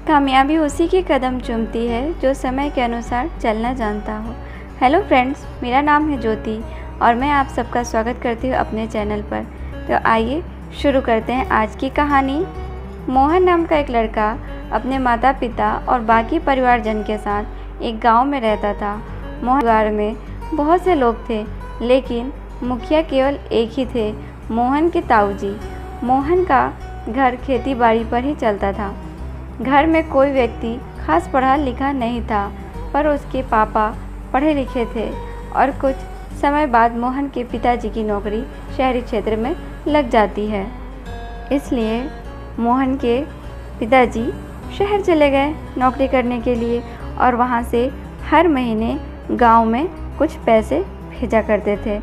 कामयाबी उसी के कदम चूमती है जो समय के अनुसार चलना जानता हो। हेलो फ्रेंड्स, मेरा नाम है ज्योति और मैं आप सबका स्वागत करती हूँ अपने चैनल पर। तो आइए शुरू करते हैं आज की कहानी। मोहन नाम का एक लड़का अपने माता पिता और बाकी परिवारजन के साथ एक गांव में रहता था। मोहन परिवार में बहुत से लोग थे, लेकिन मुखिया केवल एक ही थे, मोहन के ताऊजी। मोहन का घर खेती बाड़ी पर ही चलता था। घर में कोई व्यक्ति खास पढ़ा लिखा नहीं था, पर उसके पापा पढ़े लिखे थे और कुछ समय बाद मोहन के पिताजी की नौकरी शहरी क्षेत्र में लग जाती है। इसलिए मोहन के पिताजी शहर चले गए नौकरी करने के लिए और वहाँ से हर महीने गांव में कुछ पैसे भेजा करते थे।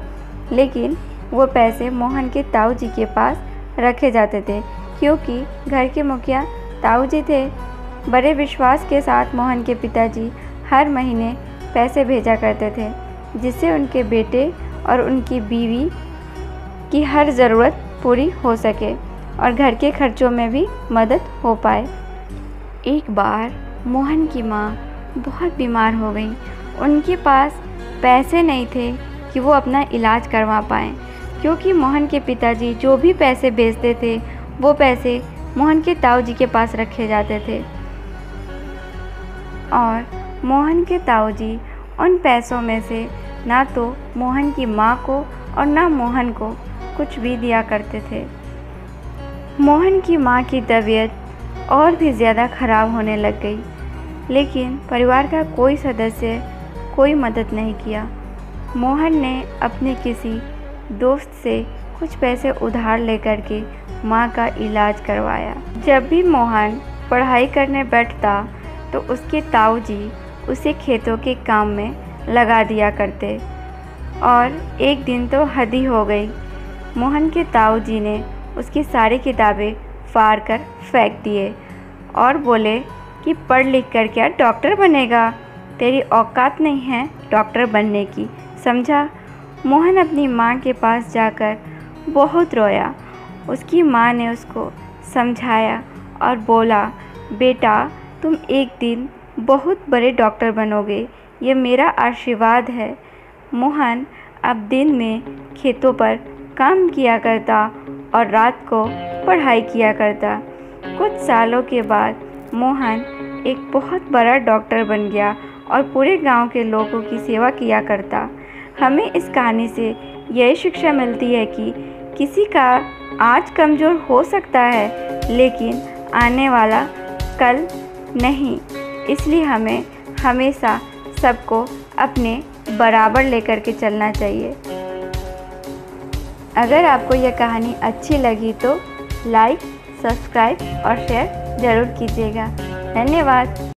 लेकिन वो पैसे मोहन के ताऊजी के पास रखे जाते थे, क्योंकि घर के मुखिया ताऊजी थे। बड़े विश्वास के साथ मोहन के पिताजी हर महीने पैसे भेजा करते थे, जिससे उनके बेटे और उनकी बीवी की हर ज़रूरत पूरी हो सके और घर के खर्चों में भी मदद हो पाए। एक बार मोहन की माँ बहुत बीमार हो गई। उनके पास पैसे नहीं थे कि वो अपना इलाज करवा पाएँ, क्योंकि मोहन के पिताजी जो भी पैसे भेजते थे वो पैसे मोहन के ताऊजी के पास रखे जाते थे और मोहन के ताऊजी उन पैसों में से ना तो मोहन की माँ को और ना मोहन को कुछ भी दिया करते थे। मोहन की माँ की तबीयत और भी ज़्यादा ख़राब होने लग गई, लेकिन परिवार का कोई सदस्य कोई मदद नहीं किया। मोहन ने अपने किसी दोस्त से कुछ पैसे उधार लेकर के माँ का इलाज करवाया। जब भी मोहन पढ़ाई करने बैठता तो उसके ताऊजी उसे खेतों के काम में लगा दिया करते और एक दिन तो हद ही हो गई। मोहन के ताऊजी ने उसकी सारी किताबें फाड़ कर फेंक दिए और बोले कि पढ़ लिख कर क्या डॉक्टर बनेगा, तेरी औकात नहीं है डॉक्टर बनने की, समझा। मोहन अपनी माँ के पास जाकर बहुत रोया। उसकी माँ ने उसको समझाया और बोला, बेटा तुम एक दिन बहुत बड़े डॉक्टर बनोगे, ये मेरा आशीर्वाद है। मोहन अब दिन में खेतों पर काम किया करता और रात को पढ़ाई किया करता। कुछ सालों के बाद मोहन एक बहुत बड़ा डॉक्टर बन गया और पूरे गांव के लोगों की सेवा किया करता। हमें इस कहानी से यही शिक्षा मिलती है कि किसी का आज कमज़ोर हो सकता है, लेकिन आने वाला कल नहीं। इसलिए हमें हमेशा सबको अपने बराबर लेकर के चलना चाहिए। अगर आपको यह कहानी अच्छी लगी तो लाइक, सब्सक्राइब और शेयर ज़रूर कीजिएगा। धन्यवाद।